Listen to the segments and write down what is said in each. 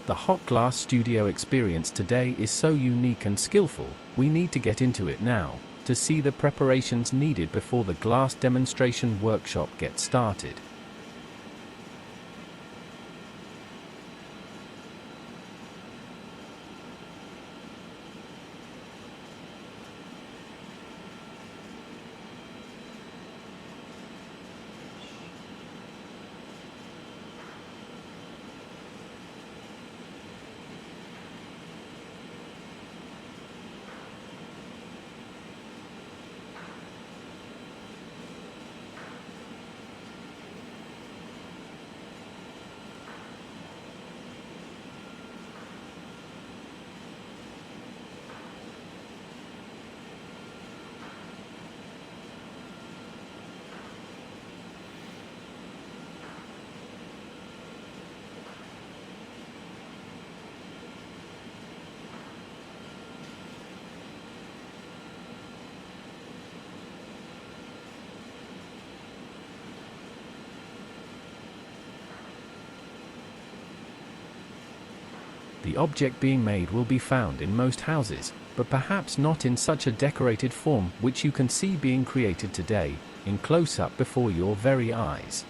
The hot glass studio experience today is so unique and skillful, we need to get into it now, to see the preparations needed before the glass demonstration workshop gets started. The object being made will be found in most houses, but perhaps not in such a decorated form which you can see being created today, in close-up before your very eyes.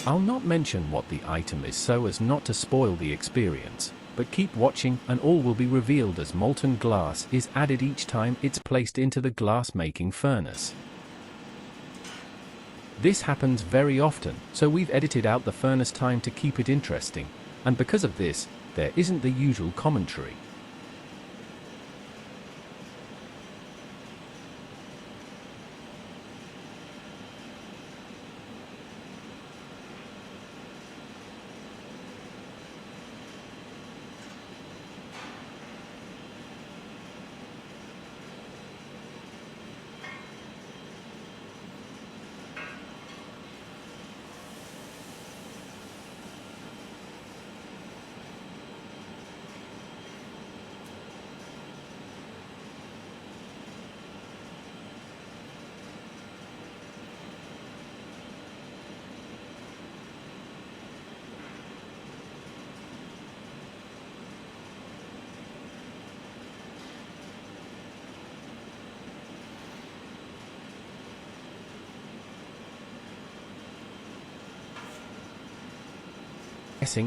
I'll not mention what the item is so as not to spoil the experience, but keep watching and all will be revealed as molten glass is added each time it's placed into the glass making furnace. This happens very often, so we've edited out the furnace time to keep it interesting, and because of this, there isn't the usual commentary.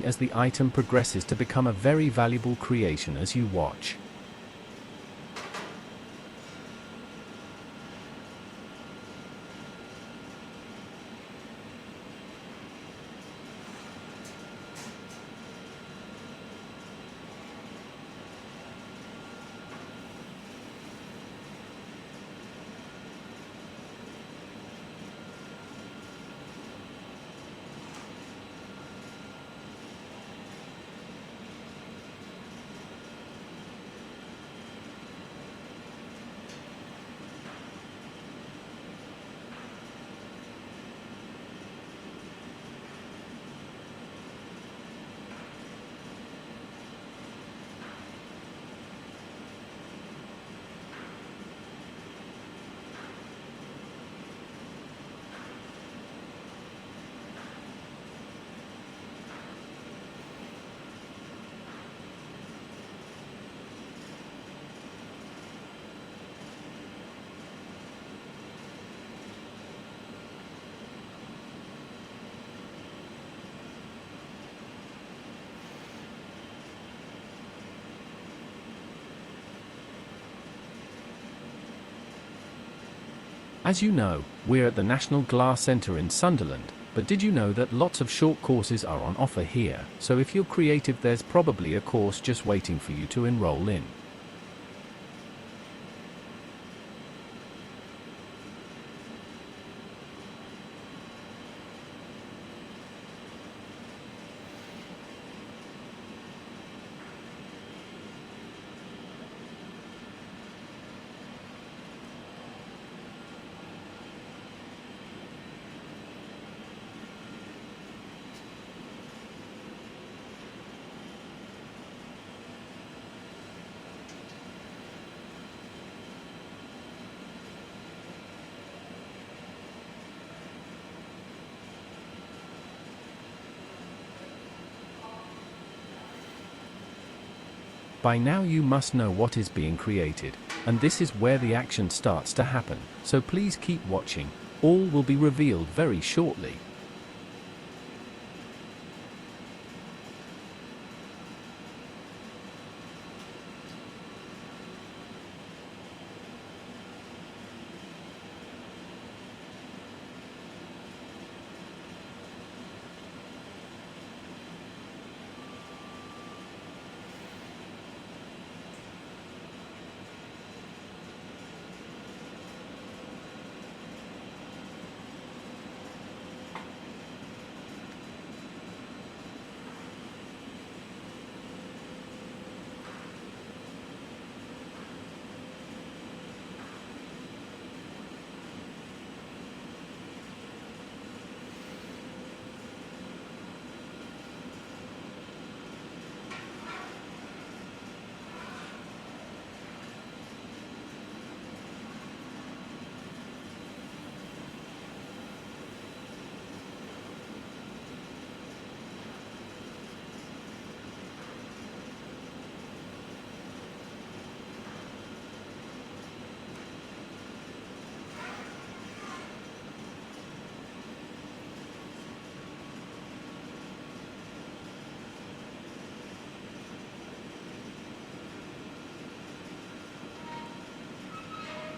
As the item progresses to become a very valuable creation as you watch. As you know, we're at the National Glass Centre in Sunderland, but did you know that lots of short courses are on offer here, so if you're creative there's probably a course just waiting for you to enroll in. By now you must know what is being created, and this is where the action starts to happen, so please keep watching. All will be revealed very shortly.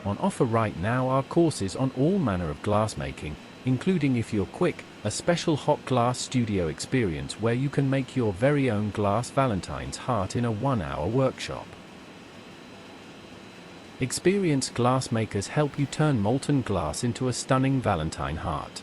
On offer right now are courses on all manner of glassmaking, including, if you're quick, a special hot glass studio experience where you can make your very own glass Valentine's heart in a 1-hour workshop. Experienced glassmakers help you turn molten glass into a stunning Valentine heart.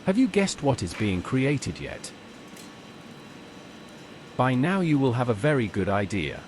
Have you guessed what is being created yet? By now you will have a very good idea.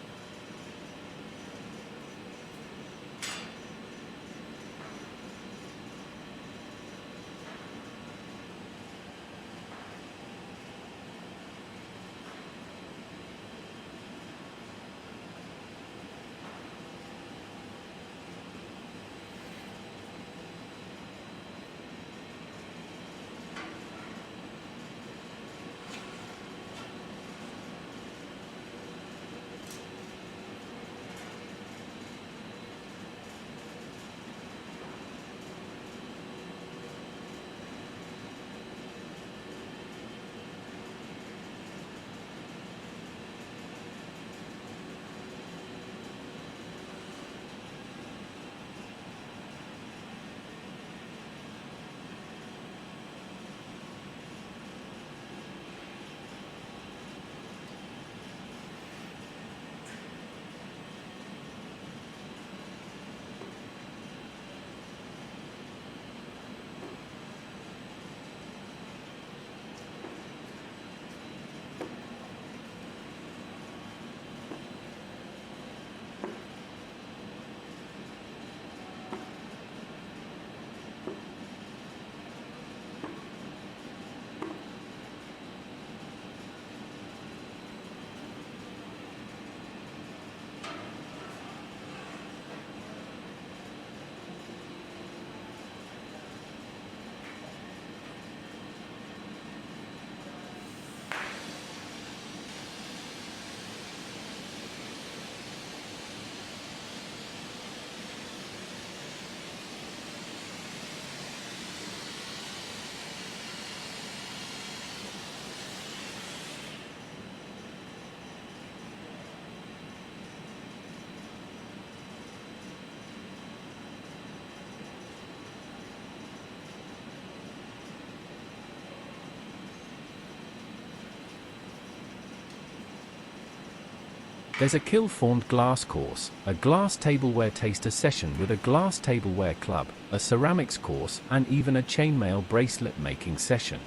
There's a kiln-formed glass course, a glass tableware taster session with a glass tableware club, a ceramics course, and even a chainmail bracelet making session.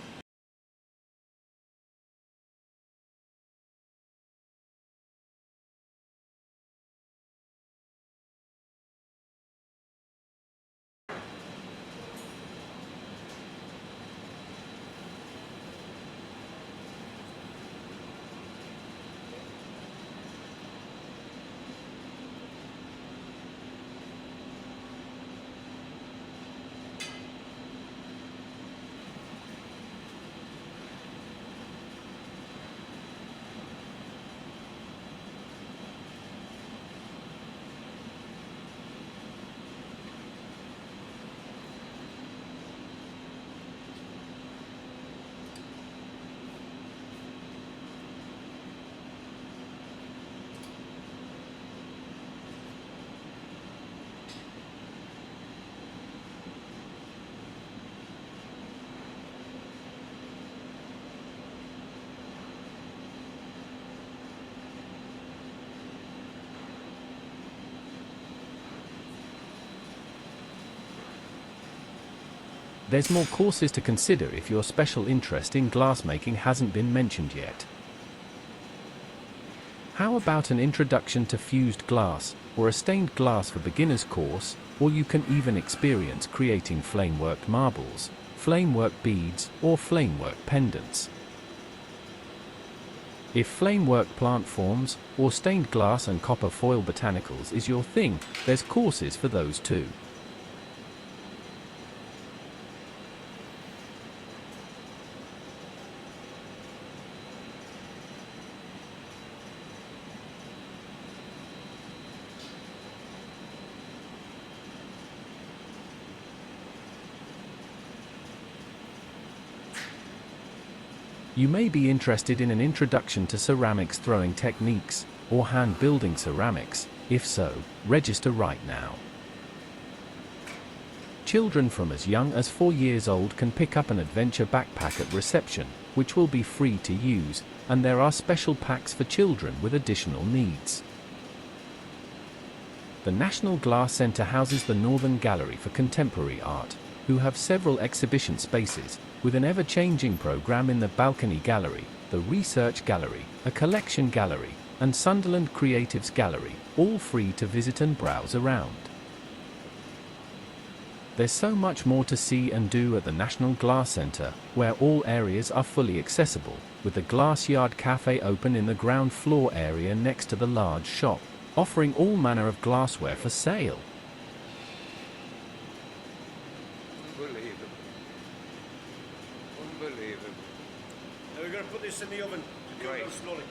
There's more courses to consider if your special interest in glassmaking hasn't been mentioned yet. How about an introduction to fused glass, or a stained glass for beginners course, or you can even experience creating flameworked marbles, flamework beads, or flamework pendants. If flamework plant forms, or stained glass and copper foil botanicals is your thing, there's courses for those too. You may be interested in an introduction to ceramics throwing techniques, or hand building ceramics. If so, register right now. Children from as young as 4 years old can pick up an adventure backpack at reception, which will be free to use, and there are special packs for children with additional needs. The National Glass Centre houses the Northern Gallery for Contemporary Art, who have several exhibition spaces, with an ever-changing program in the Balcony Gallery, the Research Gallery, a Collection Gallery, and Sunderland Creatives Gallery, all free to visit and browse around. There's so much more to see and do at the National Glass Centre, where all areas are fully accessible, with the Glass Yard Cafe open in the ground floor area next to the large shop, offering all manner of glassware for sale. Unbelievable. Now we're going to put this in the oven to cool down slowly.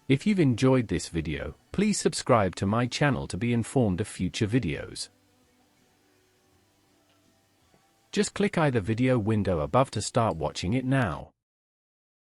If you've enjoyed this video, please subscribe to my channel to be informed of future videos. Just click either video window above to start watching it now.